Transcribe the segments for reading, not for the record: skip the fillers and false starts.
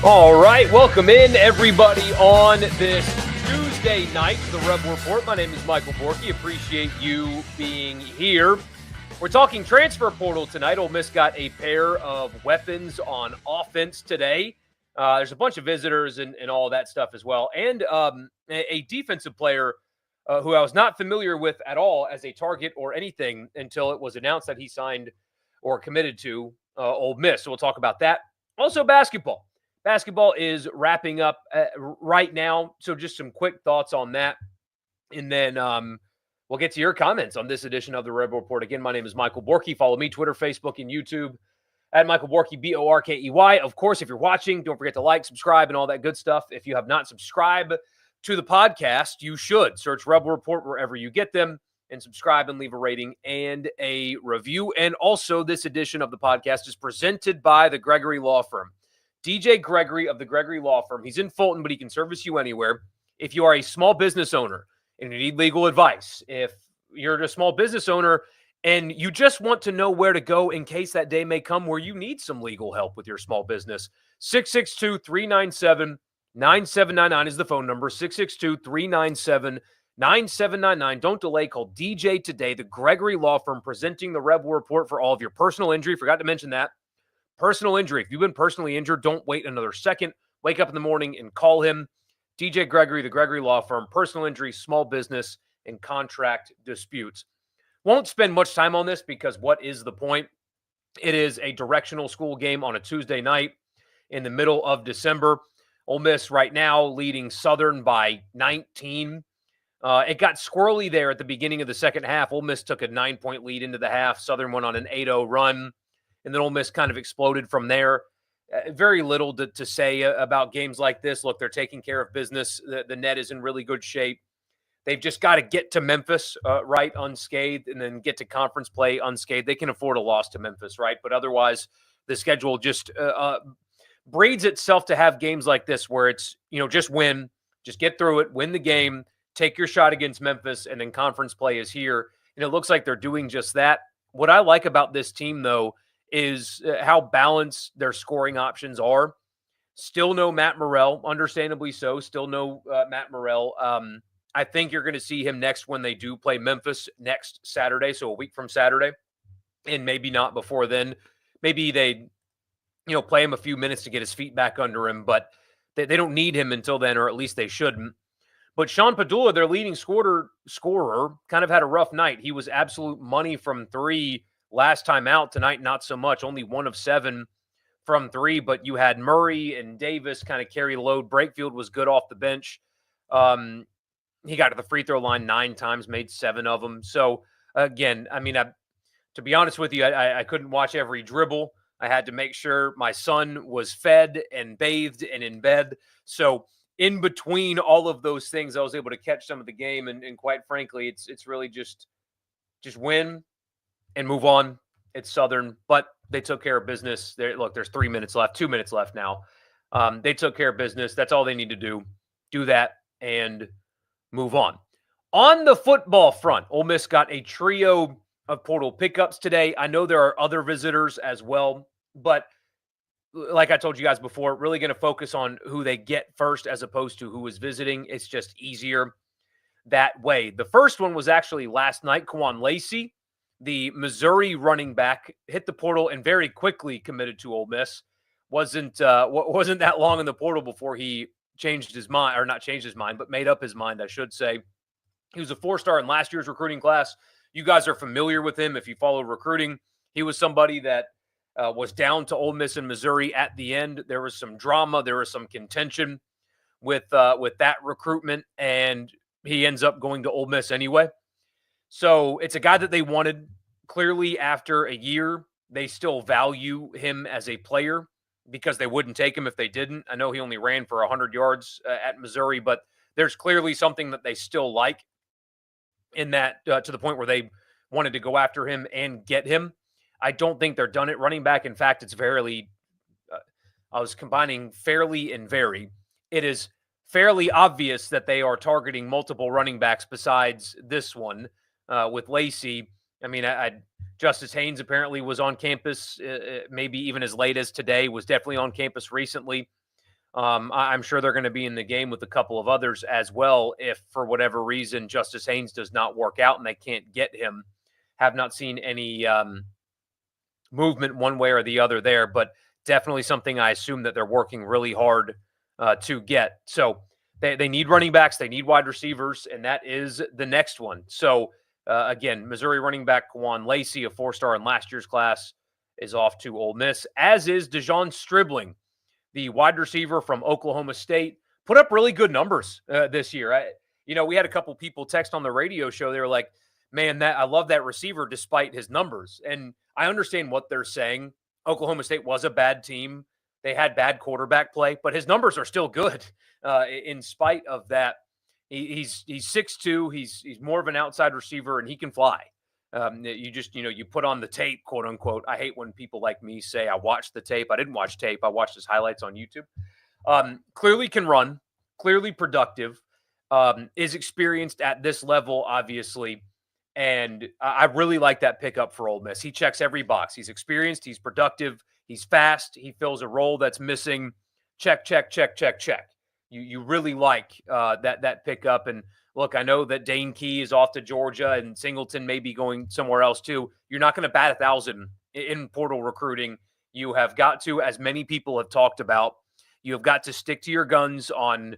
All right, welcome in everybody on this Tuesday night to the Rebel Report. My name is Michael Borky. Appreciate you being here. We're talking transfer portal tonight. Ole Miss got a pair of weapons on offense today. There's a bunch of visitors and all that stuff as well, and a defensive player who I was not familiar with at all as a target or anything until it was announced that he signed or committed to Ole Miss. So we'll talk about that. Also, basketball. Basketball is wrapping up right now, so just some quick thoughts on that. And then we'll get to your comments on this edition of the Rebel Report. Again, my name is Michael Borky. Follow me, Twitter, Facebook, and YouTube at Michael Borky, Borkey. Of course, if you're watching, don't forget to like, subscribe, and all that good stuff. If you have not subscribed to the podcast, you should. Search Rebel Report wherever you get them and subscribe and leave a rating and a review. And also, this edition of the podcast is presented by the Gregory Law Firm. DJ Gregory of the Gregory Law Firm. He's in Fulton, but he can service you anywhere. If you are a small business owner and you need legal advice, if you're a small business owner and you just want to know where to go in case that day may come where you need some legal help with your small business, 662-397-9799 is the phone number, 662-397-9799. Don't delay. Call DJ today, the Gregory Law Firm, presenting the Rebel Report for all of your personal injury. Forgot to mention that. Personal injury. If you've been personally injured, don't wait another second. Wake up in the morning and call him. DJ Gregory, the Gregory Law Firm, personal injury, small business, and contract disputes. Won't spend much time on this because what is the point? It is a directional school game on a Tuesday night in the middle of December. Ole Miss right now leading Southern by 19. It got squirrely there at the beginning of the second half. Ole Miss took a 9-point lead into the half. Southern went on an 8-0 run. And then Ole Miss kind of exploded from there. Very little to say about games like this. Look, they're taking care of business. The net is in really good shape. They've just got to get to Memphis, right, unscathed, and then get to conference play unscathed. They can afford a loss to Memphis, right? But otherwise, the schedule just breeds itself to have games like this where it's, just win, just get through it, win the game, take your shot against Memphis, and then conference play is here. And it looks like they're doing just that. What I like about this team, though, is how balanced their scoring options are. Still no Matt Morrell, understandably so. Still no Matt Morrell. I think you're going to see him next when they do play Memphis next Saturday, so a week from Saturday, and maybe not before then. Maybe they, play him a few minutes to get his feet back under him, but they don't need him until then, or at least they shouldn't. But Sean Padula, their leading scorer, kind of had a rough night. He was absolute money from three last time out. Tonight, not so much. Only 1 of 7 from three, but you had Murray and Davis kind of carry the load. Brakefield was good off the bench. He got to the free throw line 9 times, made 7 of them. So, again, to be honest with you, I couldn't watch every dribble. I had to make sure my son was fed and bathed and in bed. So, in between all of those things, I was able to catch some of the game. And quite frankly, it's really just win and move on. It's Southern, but they took care of business. There's 3 minutes left, 2 minutes left now. They took care of business. That's all they need to do. Do that and move on. On the football front, Ole Miss got a trio of portal pickups today. I know there are other visitors as well, but like I told you guys before, really going to focus on who they get first as opposed to who is visiting. It's just easier that way. The first one was actually last night. Quan Lacey, the Missouri running back, hit the portal and very quickly committed to Ole Miss. Wasn't that long in the portal before he changed his mind, or not changed his mind, but made up his mind, I should say. He was a 4-star in last year's recruiting class. You guys are familiar with him if you follow recruiting. He was somebody that was down to Ole Miss in Missouri at the end. There was some drama. There was some contention with that recruitment, and he ends up going to Ole Miss anyway. So it's a guy that they wanted. Clearly, after a year, they still value him as a player because they wouldn't take him if they didn't. I know he only ran for 100 yards at Missouri, but there's clearly something that they still like in that to the point where they wanted to go after him and get him. I don't think they're done at running back. In fact, it's fairly I was combining fairly and very. It is fairly obvious that they are targeting multiple running backs besides this one with Lacey. Justice Haynes apparently was on campus, maybe even as late as today, was definitely on campus recently. I'm sure they're going to be in the game with a couple of others as well if, for whatever reason, Justice Haynes does not work out and they can't get him. Have not seen any movement one way or the other there, but definitely something I assume that they're working really hard to get. So they need running backs, they need wide receivers, and that is the next one. So again, Missouri running back Juan Lacey, a 4-star in last year's class, is off to Ole Miss, as is Dejon Stribling, the wide receiver from Oklahoma State. Put up really good numbers this year. We had a couple people text on the radio show. They were like, man, that I love that receiver despite his numbers. And I understand what they're saying. Oklahoma State was a bad team. They had bad quarterback play, but his numbers are still good in spite of that. He's 6'2". He's more of an outside receiver, and he can fly. You put on the tape, quote unquote. I hate when people like me say I watched the tape. I didn't watch tape. I watched his highlights on YouTube. Clearly can run, clearly productive, is experienced at this level, obviously. And I really like that pickup for Ole Miss. He checks every box. He's experienced. He's productive. He's fast. He fills a role that's missing. Check, check, check, check, check. You really like that pickup. And look, I know that Dane Key is off to Georgia and Singleton may be going somewhere else too. You're not going to bat 1,000 in portal recruiting. You have got to, as many people have talked about, you have got to stick to your guns on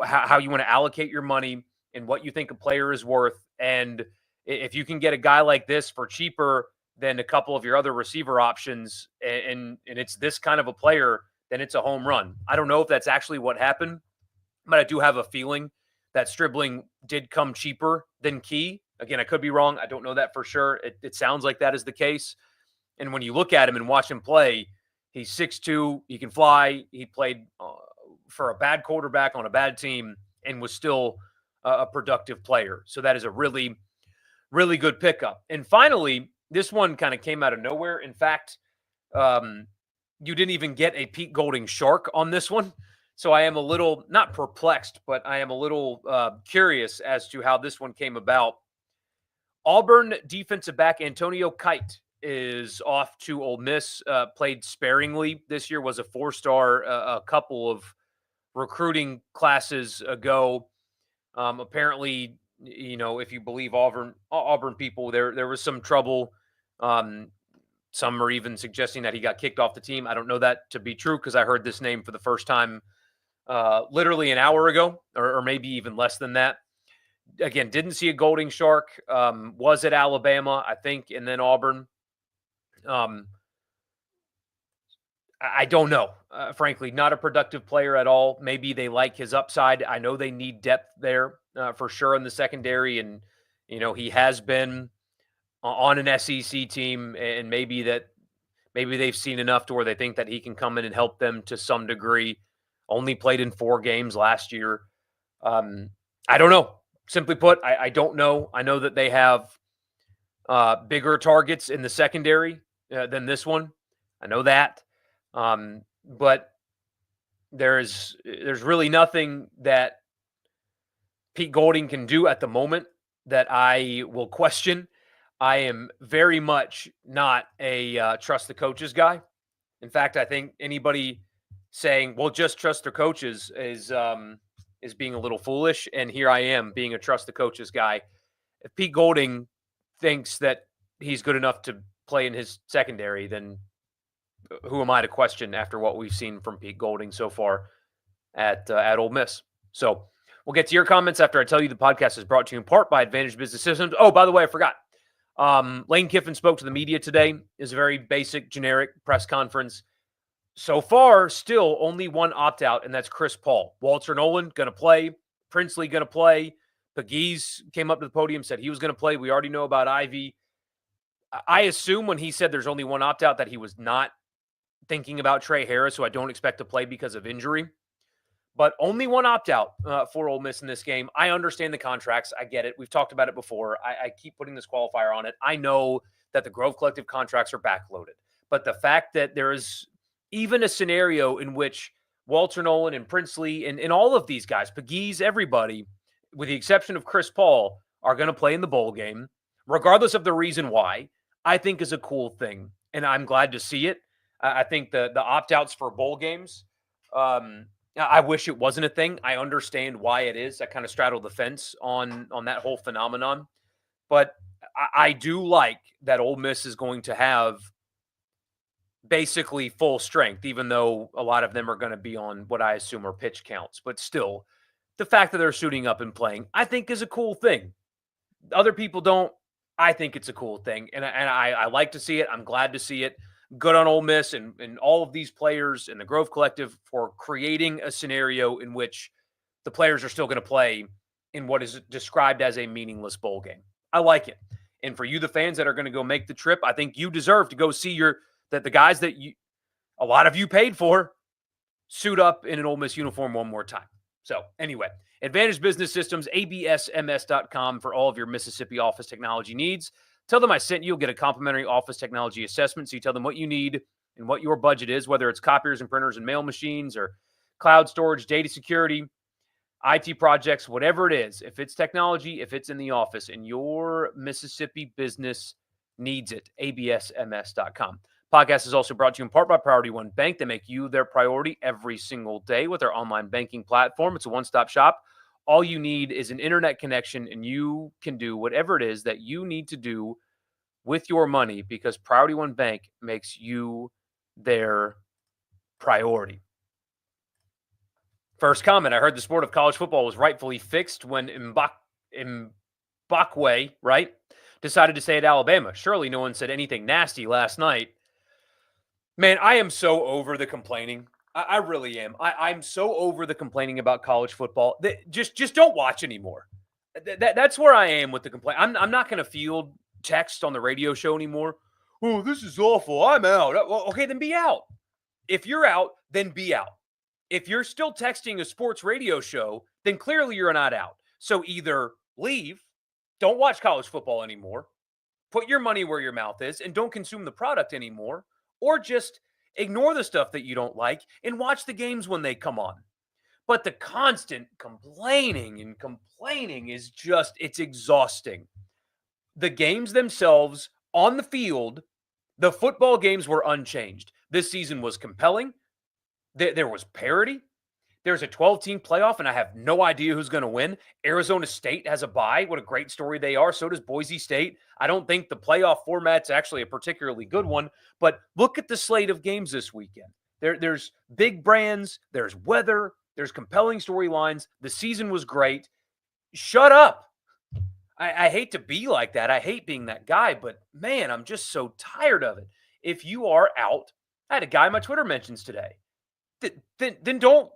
how you want to allocate your money and what you think a player is worth. And if you can get a guy like this for cheaper than a couple of your other receiver options, and it's this kind of a player, then it's a home run. I don't know if that's actually what happened, but I do have a feeling that Stribling did come cheaper than Key. Again, I could be wrong. I don't know that for sure. It sounds like that is the case. And when you look at him and watch him play, he's 6'2". He can fly. He played for a bad quarterback on a bad team and was still a productive player. So that is a really, really good pickup. And finally, this one kind of came out of nowhere. In fact, you didn't even get a Pete Golding shark on this one. So I am a little, not perplexed, but I am a little curious as to how this one came about. Auburn defensive back Antonio Kite is off to Ole Miss, played sparingly this year, was a 4-star a couple of recruiting classes ago. Apparently, if you believe Auburn people, there was some trouble. Some are even suggesting that he got kicked off the team. I don't know that to be true because I heard this name for the first time literally an hour ago, or maybe even less than that. Again, didn't see a Golding shark. Was at Alabama, I think, and then Auburn. I don't know. Frankly, not a productive player at all. Maybe they like his upside. I know they need depth there for sure in the secondary, and he has been on an SEC team, and maybe they've seen enough to where they think that he can come in and help them to some degree. Only played in 4 games last year. I don't know. Simply put, I don't know. I know that they have bigger targets in the secondary than this one. I know that. But there's really nothing that Pete Golding can do at the moment that I will question. I am very much not a trust the coaches guy. In fact, I think anybody saying, well, just trust their coaches is being a little foolish. And here I am being a trust the coaches guy. If Pete Golding thinks that he's good enough to play in his secondary, then who am I to question after what we've seen from Pete Golding so far at Ole Miss? So we'll get to your comments after I tell you the podcast is brought to you in part by Advantage Business Systems. Oh, by the way, I forgot. Lane Kiffin spoke to the media today. It's a very basic, generic press conference. So far, still only one opt-out, and that's Chris Paul. Walter Nolan going to play. Princely going to play. Pegues came up to the podium, said he was going to play. We already know about Ivy. I assume when he said there's only one opt-out that he was not thinking about Trey Harris, who I don't expect to play because of injury. But only one opt-out for Ole Miss in this game. I understand the contracts. I get it. We've talked about it before. I keep putting this qualifier on it. I know that the Grove Collective contracts are backloaded. But the fact that there is even a scenario in which Walter Nolan and Princely and all of these guys, Pegues, everybody, with the exception of Chris Paul, are going to play in the bowl game, regardless of the reason why, I think is a cool thing. And I'm glad to see it. I think the opt-outs for bowl games I wish it wasn't a thing. I understand why it is. I kind of straddle the fence on that whole phenomenon. But I do like that Ole Miss is going to have basically full strength, even though a lot of them are going to be on what I assume are pitch counts. But still, the fact that they're suiting up and playing, I think is a cool thing. Other people don't. I think it's a cool thing. And I like to see it. I'm glad to see it. Good on Ole Miss and all of these players and the Grove Collective for creating a scenario in which the players are still going to play in what is described as a meaningless bowl game. I like it. And for you, the fans that are going to go make the trip, I think you deserve to go see that the guys that a lot of you paid for suit up in an Ole Miss uniform one more time. So anyway, Advantage Business Systems, absms.com for all of your Mississippi office technology needs. Tell them I sent you. You'll get a complimentary office technology assessment. So you tell them what you need and what your budget is, whether it's copiers and printers and mail machines or cloud storage, data security, IT projects, whatever it is. If it's technology, if it's in the office and your Mississippi business needs it, absms.com. Podcast is also brought to you in part by Priority One Bank. They make you their priority every single day with their online banking platform. It's a one-stop shop. All you need is an internet connection, and you can do whatever it is that you need to do with your money because Priority One Bank makes you their priority. First comment, I heard the sport of college football was rightfully fixed when Mbakwe, right, decided to stay at Alabama. Surely no one said anything nasty last night. Man, I am so over the complaining. I really am. I'm so over the complaining about college football. Just don't watch anymore. That's where I am with the complaint. I'm not going to field text on the radio show anymore. Oh, this is awful. I'm out. Well, okay, then be out. If you're out, then be out. If you're still texting a sports radio show, then clearly you're not out. So either leave, don't watch college football anymore, put your money where your mouth is, and don't consume the product anymore, or just ignore the stuff that you don't like and watch the games when they come on. But the constant complaining is just, it's exhausting. The games themselves on the field, the football games were unchanged. This season was compelling. There was parity. There's a 12-team playoff, and I have no idea who's going to win. Arizona State has a bye. What a great story they are. So does Boise State. I don't think the playoff format's actually a particularly good one, but look at the slate of games this weekend. There's big brands. There's weather. There's compelling storylines. The season was great. Shut up. I hate to be like that. I hate being that guy, but man, I'm just so tired of it. If you are out, I had a guy in my Twitter mentions today. Then don't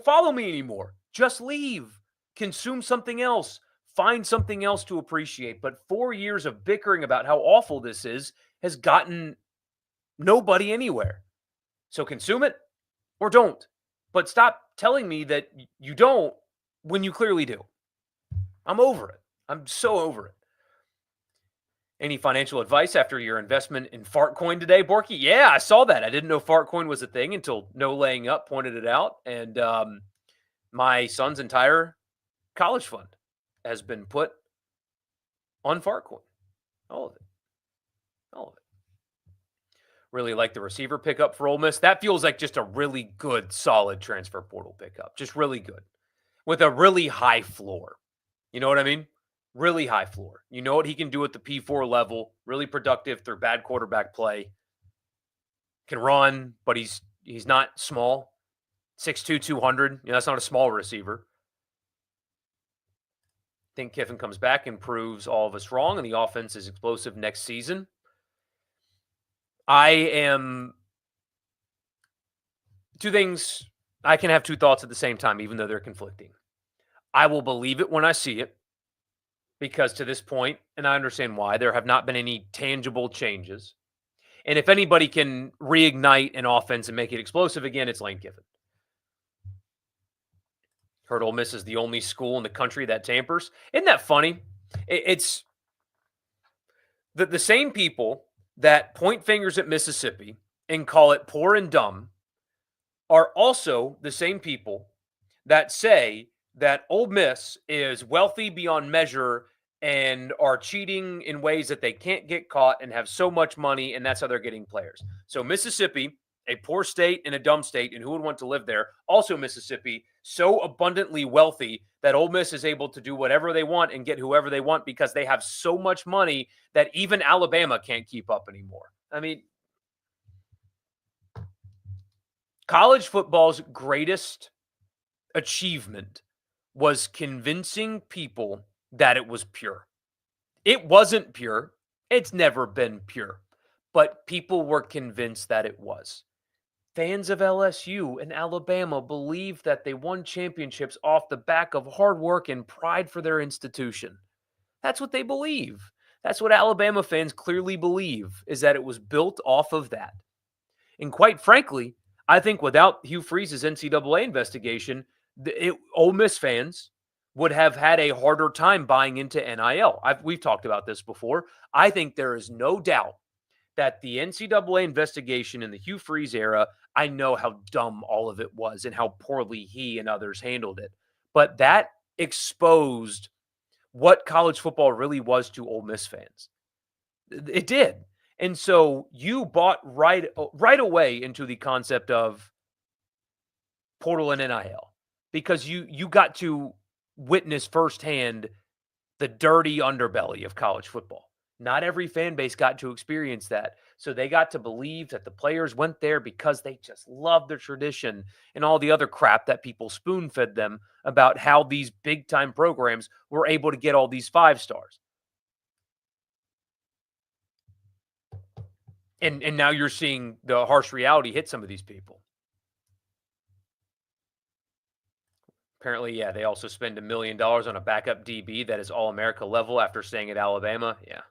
follow me anymore. Just leave. Consume something else. Find something else to appreciate. But 4 years of bickering about how awful this is has gotten nobody anywhere. So consume it or don't. But stop telling me that you don't when you clearly do. I'm over it. I'm so over it. Any financial advice after your investment in Fartcoin today, Borky? Yeah, I saw that. I didn't know Fartcoin was a thing until No Laying Up pointed it out. And my son's entire college fund has been put on Fartcoin. All of it. All of it. Really like the receiver pickup for Ole Miss. That feels like just a really good, solid transfer portal pickup. Just really good. With a really high floor. You know what I mean? Really high floor. You know what he can do at the P4 level. Really productive through bad quarterback play. Can run, but he's not small. 6'2", 200. That's not a small receiver. I think Kiffin comes back and proves all of us wrong, and the offense is explosive next season. Two things. I can have two thoughts at the same time, even though they're conflicting. I will believe it when I see it. Because to this point, and I understand why, there have not been any tangible changes. And if anybody can reignite an offense and make it explosive again, it's Lane Kiffin. Heard Ole Miss is the only school in the country that tampers. Isn't that funny? It's the same people that point fingers at Mississippi and call it poor and dumb are also the same people that say that Ole Miss is wealthy beyond measure and are cheating in ways that they can't get caught and have so much money, and that's how they're getting players. So Mississippi, A poor state and a dumb state, and who would want to live there? Also, Mississippi, so abundantly wealthy that Ole Miss is able to do whatever they want and get whoever they want because they have so much money that even Alabama can't keep up anymore. I mean, college football's greatest achievement was convincing people that it was pure. It wasn't pure. It's never been pure, but people were convinced that it was. Fans of LSU and Alabama believe that they won championships off the back of hard work and pride for their institution. That's what they believe. That's what Alabama fans clearly believe, is that it was built off of that. And quite frankly, I think without Hugh Freeze's NCAA investigation, Ole Miss fans would have had a harder time buying into NIL. We've talked about this before. I think there is no doubt that the NCAA investigation in the Hugh Freeze era, I know how dumb all of it was and how poorly he and others handled it. But that exposed what college football really was to Ole Miss fans. It did. And so you bought right away into the concept of portal and NIL because you got to witness firsthand the dirty underbelly of college football. Not every fan base got to experience that. So they got to believe that the players went there because they just loved their tradition and all the other crap that people spoon fed them about how these big time programs were able to get all these 5 stars. And now you're seeing the harsh reality hit some of these people. Apparently, yeah, they also spend $1 million on a backup DB that is All-America level after staying at Alabama. Yeah.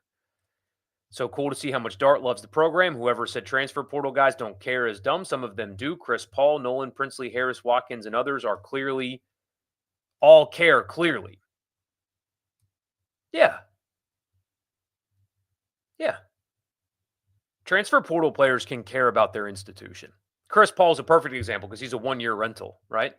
So cool to see how much Dart loves the program. Whoever said transfer portal guys don't care is dumb. Some of them do. Chris Paul, Nolan, Princely, Harris, Watkins, and others are clearly all care clearly. Yeah. Yeah. Transfer portal players can care about their institution. Chris Paul's a perfect example because he's a 1-year rental, right?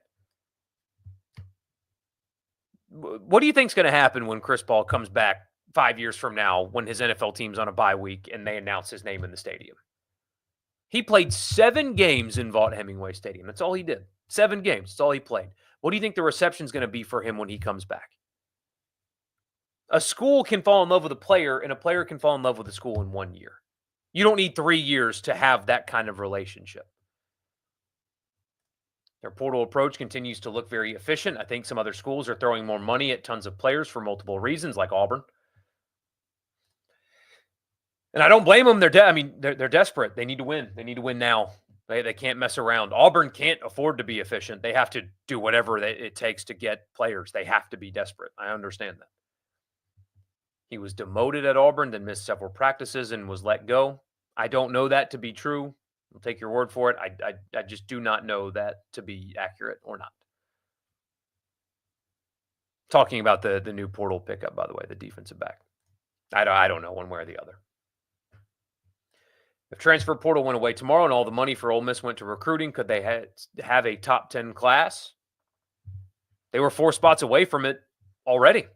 What do you think's going to happen when Chris Paul comes back 5 years from now when his NFL team's on a bye week and they announce his name in the stadium? He played 7 games in Vaught-Hemingway Stadium. That's all he did. 7 games. That's all he played. What do you think the reception's going to be for him when he comes back? A school can fall in love with a player, and a player can fall in love with a school in 1 year. You don't need 3 years to have that kind of relationship. Their portal approach continues to look very efficient. I think some other schools are throwing more money at tons of players for multiple reasons, like Auburn. And I don't blame them. They're desperate. They need to win. They need to win now. They can't mess around. Auburn can't afford to be efficient. They have to do whatever it takes to get players. They have to be desperate. I understand that. He was demoted at Auburn, then missed several practices and was let go. I don't know that to be true. I'll take your word for it. I just do not know that to be accurate or not. Talking about the new portal pickup, by the way, the defensive back. I don't know one way or the other. If transfer portal went away tomorrow and all the money for Ole Miss went to recruiting, could they have a top 10 class? They were 4 spots away from it already.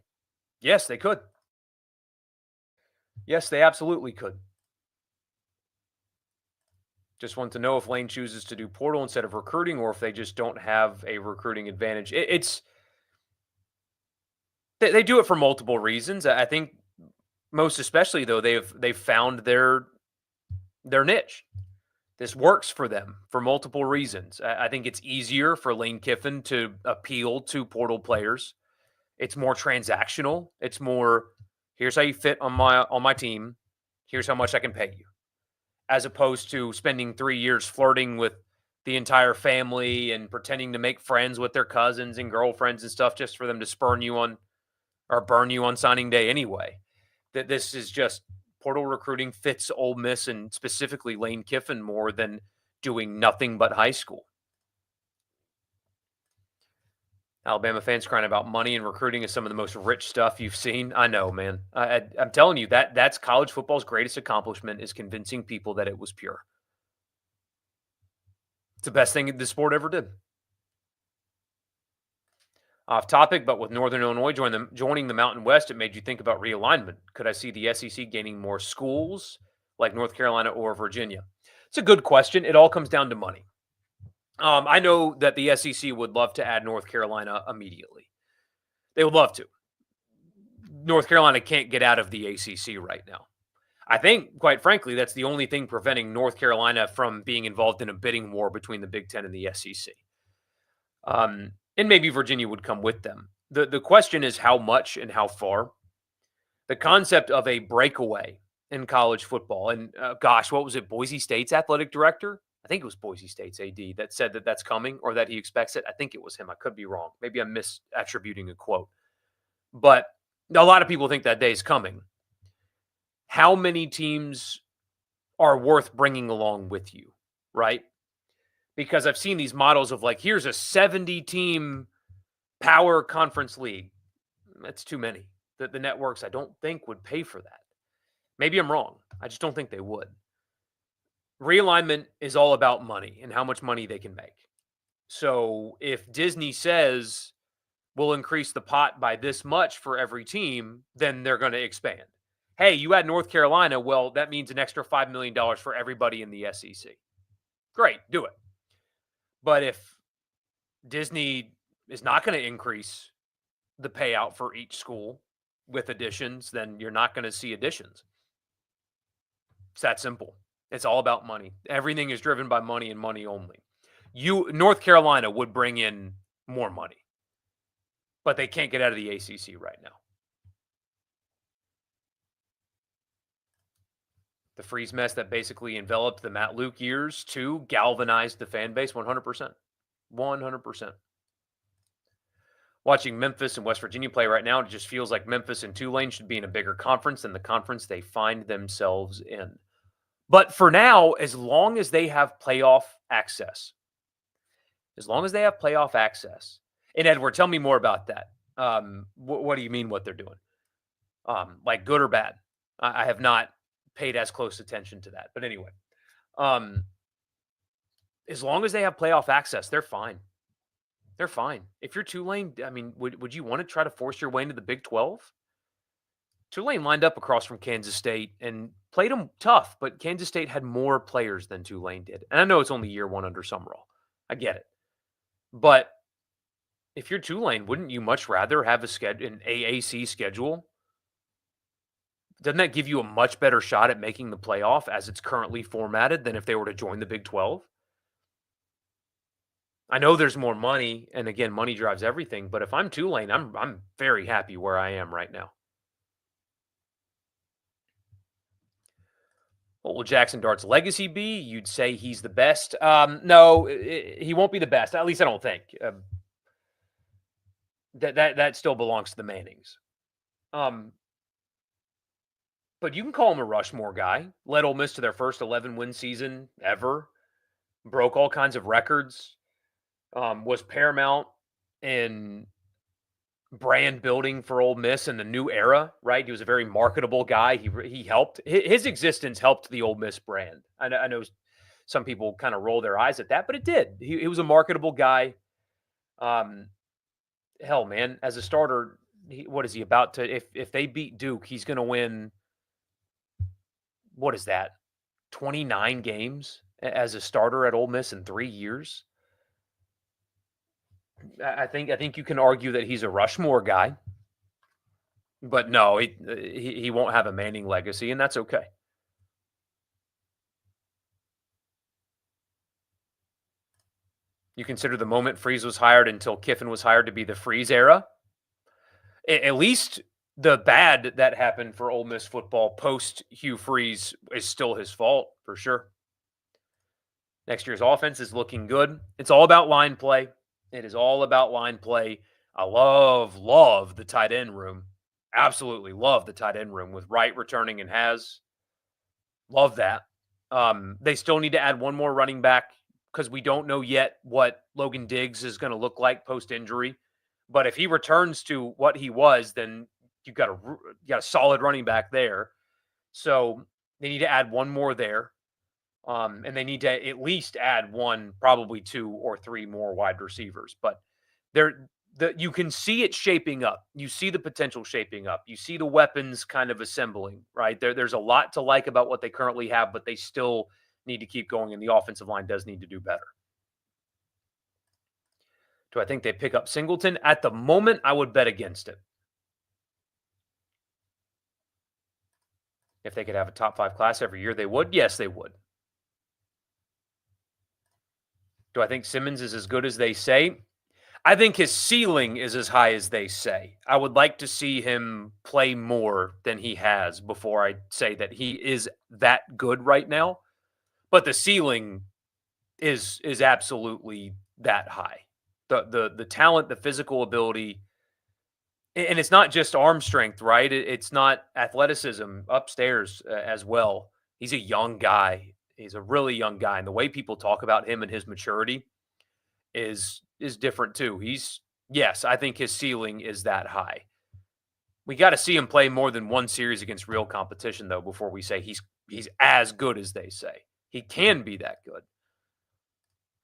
Yes, they could. Yes, they absolutely could. Just want to know if Lane chooses to do portal instead of recruiting or if they just don't have a recruiting advantage. They do it for multiple reasons. I think most especially, though, they've found their niche. This works for them for multiple reasons. I think it's easier for Lane Kiffin to appeal to portal players. It's more transactional. It's more, here's how you fit on my team. Here's how much I can pay you. As opposed to spending 3 years flirting with the entire family and pretending to make friends with their cousins and girlfriends and stuff just for them to burn you on signing day anyway. That this is just portal recruiting fits Ole Miss and specifically Lane Kiffin more than doing nothing but high school. Alabama fans crying about money and recruiting is some of the most rich stuff you've seen. I know, man. I'm telling you, that's college football's greatest accomplishment is convincing people that it was pure. It's the best thing the sport ever did. Off topic, but with Northern Illinois joining the Mountain West, it made you think about realignment. Could I see the SEC gaining more schools like North Carolina or Virginia? It's a good question. It all comes down to money. I know that the SEC would love to add North Carolina immediately. They would love to. North Carolina can't get out of the ACC right now. I think, quite frankly, that's the only thing preventing North Carolina from being involved in a bidding war between the Big Ten and the SEC. And maybe Virginia would come with them. The question is how much and how far. The concept of a breakaway in college football, and gosh, what was it? Boise State's athletic director? I think it was Boise State's AD that said that that's coming or that he expects it. I think it was him. I could be wrong. Maybe I'm misattributing a quote. But a lot of people think that day is coming. How many teams are worth bringing along with you, right? Because I've seen these models of like, here's a 70-team power conference league. That's too many. The networks, I don't think, would pay for that. Maybe I'm wrong. I just don't think they would. Realignment is all about money and how much money they can make. So if Disney says we'll increase the pot by this much for every team, then they're going to expand. Hey, you add North Carolina, well, that means an extra $5 million for everybody in the SEC. Great, do it. But if Disney is not going to increase the payout for each school with additions, then you're not going to see additions. It's that simple. It's all about money. Everything is driven by money and money only. North Carolina would bring in more money, but they can't get out of the ACC right now. The freeze mess that basically enveloped the Matt Luke years too galvanized the fan base 100%. 100%. Watching Memphis and West Virginia play right now, it just feels like Memphis and Tulane should be in a bigger conference than the conference they find themselves in. But for now, as long as they have playoff access, and Edward, tell me more about that. What do you mean what they're doing? Like good or bad? I have not paid as close attention to that. But anyway, as long as they have playoff access, they're fine. They're fine. If you're Tulane, I mean, would you want to try to force your way into the Big 12? Tulane lined up across from Kansas State and played them tough, but Kansas State had more players than Tulane did. And I know it's only year one under Summerall. I get it. But if you're Tulane, wouldn't you much rather have an AAC schedule? Doesn't that give you a much better shot at making the playoff as it's currently formatted than if they were to join the Big 12? I know there's more money, and again, money drives everything, but if I'm Tulane, I'm very happy where I am right now. What will Jackson Dart's legacy be? You'd say he's the best. No, he won't be the best. At least I don't think. That still belongs to the Mannings. But you can call him a Rushmore guy. Led Ole Miss to their first 11-win season ever. Broke all kinds of records. Was paramount in brand building for Ole Miss in the new era, right? He was a very marketable guy. He helped. His existence helped the Ole Miss brand. I know some people kind of roll their eyes at that, but it did. He was a marketable guy. Hell, man, as a starter, what is he about to? If they beat Duke, he's going to win. What is that? 29 games as a starter at Ole Miss in 3 years. I think you can argue that he's a Rushmore guy, but no, he won't have a Manning legacy, and that's okay. You consider the moment Freeze was hired until Kiffin was hired to be the Freeze era? At least the bad that happened for Ole Miss football post Hugh Freeze is still his fault, for sure. Next year's offense is looking good. It's all about line play. It is all about line play. I love the tight end room. Absolutely love the tight end room with Wright returning and has. Love that. They still need to add one more running back because we don't know yet what Logan Diggs is going to look like post-injury. But if he returns to what he was, then you got a solid running back there. So they need to add one more there. And they need to at least add one, probably 2 or 3 more wide receivers. But you can see it shaping up. You see the potential shaping up. You see the weapons kind of assembling, right? There's a lot to like about what they currently have, but they still need to keep going, and the offensive line does need to do better. Do I think they pick up Singleton? At the moment, I would bet against it. If they could have a top 5 class every year, they would. Yes, they would. Do I think Simmons is as good as they say? I think his ceiling is as high as they say. I would like to see him play more than he has before I say that he is that good right now. But the ceiling is absolutely that high. The talent, the physical ability, and it's not just arm strength, right? It's not athleticism upstairs as well. He's a young guy. He's a really young guy, and the way people talk about him and his maturity is different too. Yes, I think his ceiling is that high. We got to see him play more than one series against real competition though before we say he's as good as they say. He can be that good.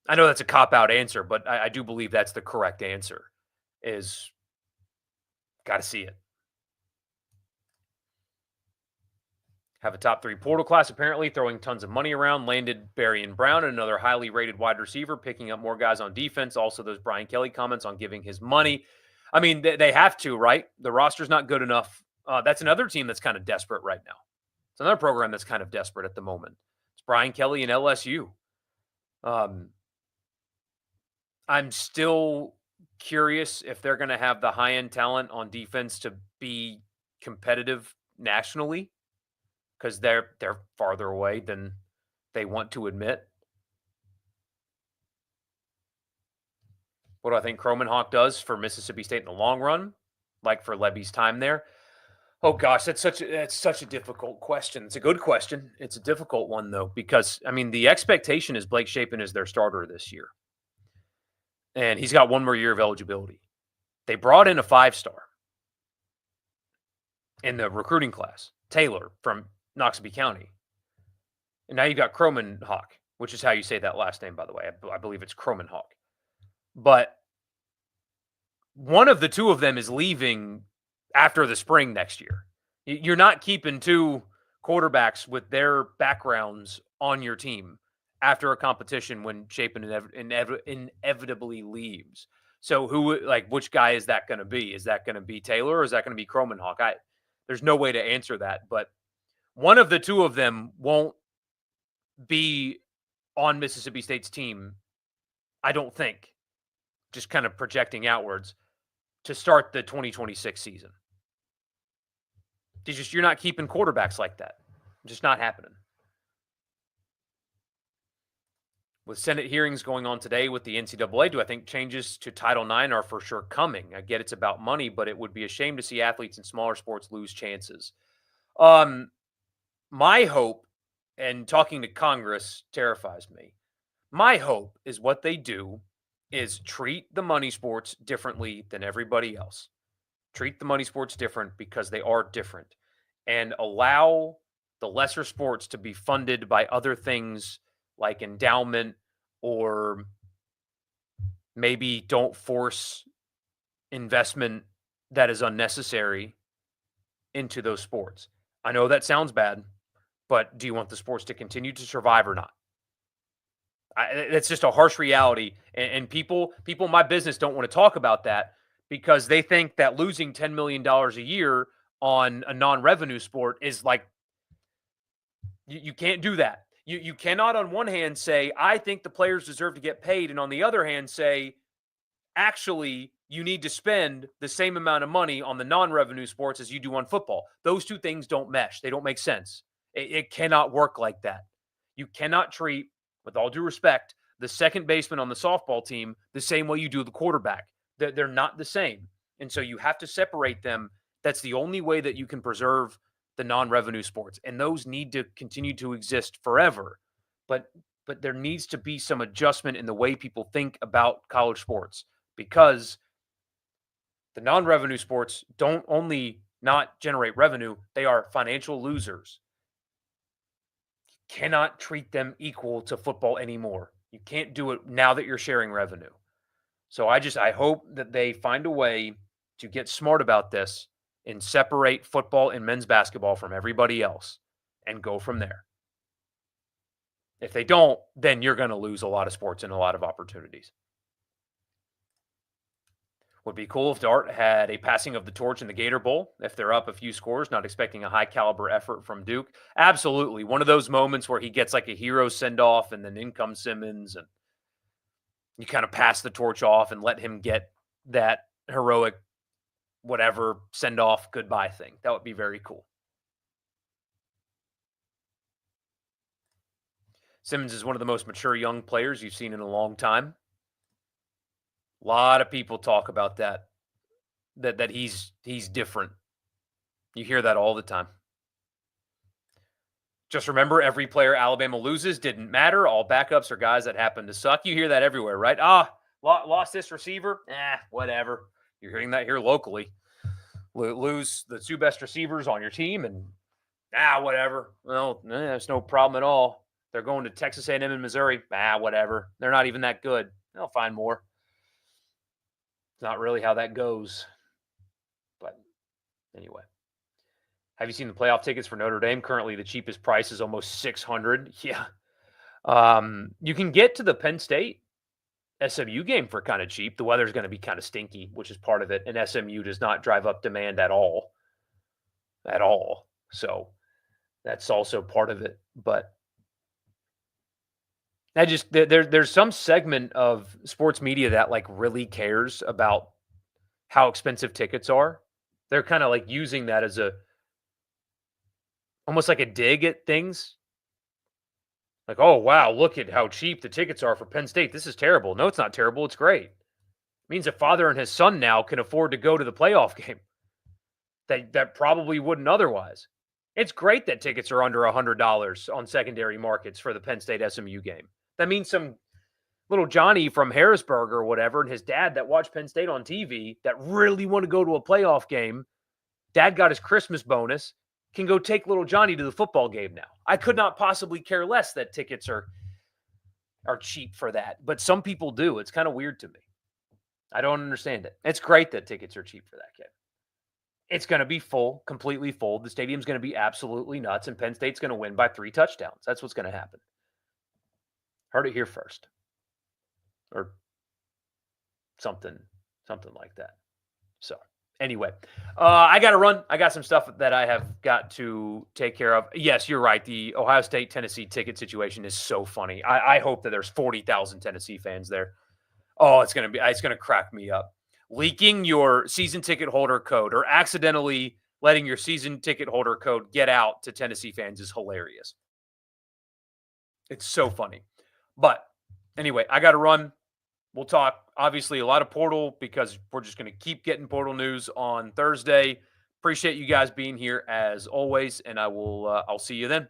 I know that's a cop-out answer, but I do believe that's the correct answer. Is got to see it. Have a top 3 portal class, apparently, throwing tons of money around. Landed Barry and Brown, another highly rated wide receiver, picking up more guys on defense. Also, those Brian Kelly comments on giving his money. I mean, they have to, right? The roster's not good enough. That's another team that's kind of desperate right now. It's another program that's kind of desperate at the moment. It's Brian Kelly and LSU. I'm still curious if they're going to have the high-end talent on defense to be competitive nationally, because they're farther away than they want to admit. What do I think Kromenhoek does for Mississippi State in the long run, like for Levy's time there? Oh gosh, that's such a difficult question. It's a good question. It's a difficult one though, because I mean the expectation is Blake Shapen is their starter this year, and he's got one more year of eligibility. They brought in a 5-star in the recruiting class, Taylor from Noxubee County, and now you've got Kromenhoek, which is how you say that last name, by the way. I believe it's Kromenhoek. But one of the two of them is leaving after the spring next year. You're not keeping 2 quarterbacks with their backgrounds on your team after a competition when Shapen inevitably leaves. So which guy is that going to be? Is that going to be Taylor or is that going to be Kromenhoek? There's no way to answer that, but one of the two of them won't be on Mississippi State's team, I don't think, just kind of projecting outwards, to start the 2026 season. You're not keeping quarterbacks like that. Just not happening. With Senate hearings going on today with the NCAA, do I think changes to Title IX are for sure coming? I get it's about money, but it would be a shame to see athletes in smaller sports lose chances. My hope, and talking to Congress terrifies me, my hope is what they do is treat the money sports differently than everybody else. Treat the money sports different because they are different, and allow the lesser sports to be funded by other things like endowment, or maybe don't force investment that is unnecessary into those sports. I know that sounds bad, but do you want the sports to continue to survive or not? It's just a harsh reality. And people in my business don't want to talk about that because they think that losing $10 million a year on a non-revenue sport is like, you can't do that. You cannot on one hand say, I think the players deserve to get paid, and on the other hand say, actually, you need to spend the same amount of money on the non-revenue sports as you do on football. Those two things don't mesh. They don't make sense. It cannot work like that. You cannot treat, with all due respect, the second baseman on the softball team the same way you do the quarterback. They're not the same. And so you have to separate them. That's the only way that you can preserve the non-revenue sports, and those need to continue to exist forever. But there needs to be some adjustment in the way people think about college sports, because the non-revenue sports don't only not generate revenue, they are financial losers. You cannot treat them equal to football anymore. You can't do it now that you're sharing revenue. So I hope that they find a way to get smart about this and separate football and men's basketball from everybody else and go from there. If they don't, then you're going to lose a lot of sports and a lot of opportunities. Would be cool if Dart had a passing of the torch in the Gator Bowl. If they're up a few scores, not expecting a high caliber effort from Duke. Absolutely. One of those moments where he gets like a hero send off and then in comes Simmons and you kind of pass the torch off and let him get that heroic whatever send off goodbye thing. That would be very cool. Simmons is one of the most mature young players you've seen in a long time. A lot of people talk about that he's different. You hear that all the time. Just remember, every player Alabama loses didn't matter. All backups are guys that happen to suck. You hear that everywhere, right? Lost this receiver? Whatever. You're hearing that here locally. Lose the two best receivers on your team and whatever. Well, there's no problem at all. They're going to Texas A&M and Missouri. Whatever. They're not even that good. They'll find more. It's not really how that goes. But anyway. Have you seen the playoff tickets for Notre Dame? Currently, the cheapest price is almost $600. Yeah. You can get to the Penn State SMU game for kind of cheap. The weather's going to be kind of stinky, which is part of it. And SMU does not drive up demand at all. At all. So that's also part of it. But there's some segment of sports media that like really cares about how expensive tickets are. They're kind of like using that as almost like a dig at things. Like, oh, wow, look at how cheap the tickets are for Penn State. This is terrible. No, it's not terrible. It's great. It means a father and his son now can afford to go to the playoff game that probably wouldn't otherwise. It's great that tickets are under $100 on secondary markets for the Penn State SMU game. That means some little Johnny from Harrisburg or whatever and his dad that watched Penn State on TV that really want to go to a playoff game, dad got his Christmas bonus, can go take little Johnny to the football game now. I could not possibly care less that tickets are cheap for that, but some people do. It's kind of weird to me. I don't understand it. It's great that tickets are cheap for that game. It's going to be full, completely full. The stadium's going to be absolutely nuts, and Penn State's going to win by 3 touchdowns. That's what's going to happen. Heard it here first. Or something like that. So anyway, I got to run. I got some stuff that I have got to take care of. Yes, you're right. The Ohio State-Tennessee ticket situation is so funny. I hope that there's 40,000 Tennessee fans there. Oh, it's going to crack me up. Leaking your season ticket holder code or accidentally letting your season ticket holder code get out to Tennessee fans is hilarious. It's so funny. But anyway, I got to run. We'll talk, obviously, a lot of portal because we're just going to keep getting portal news on Thursday. Appreciate you guys being here as always, and I'll see you then.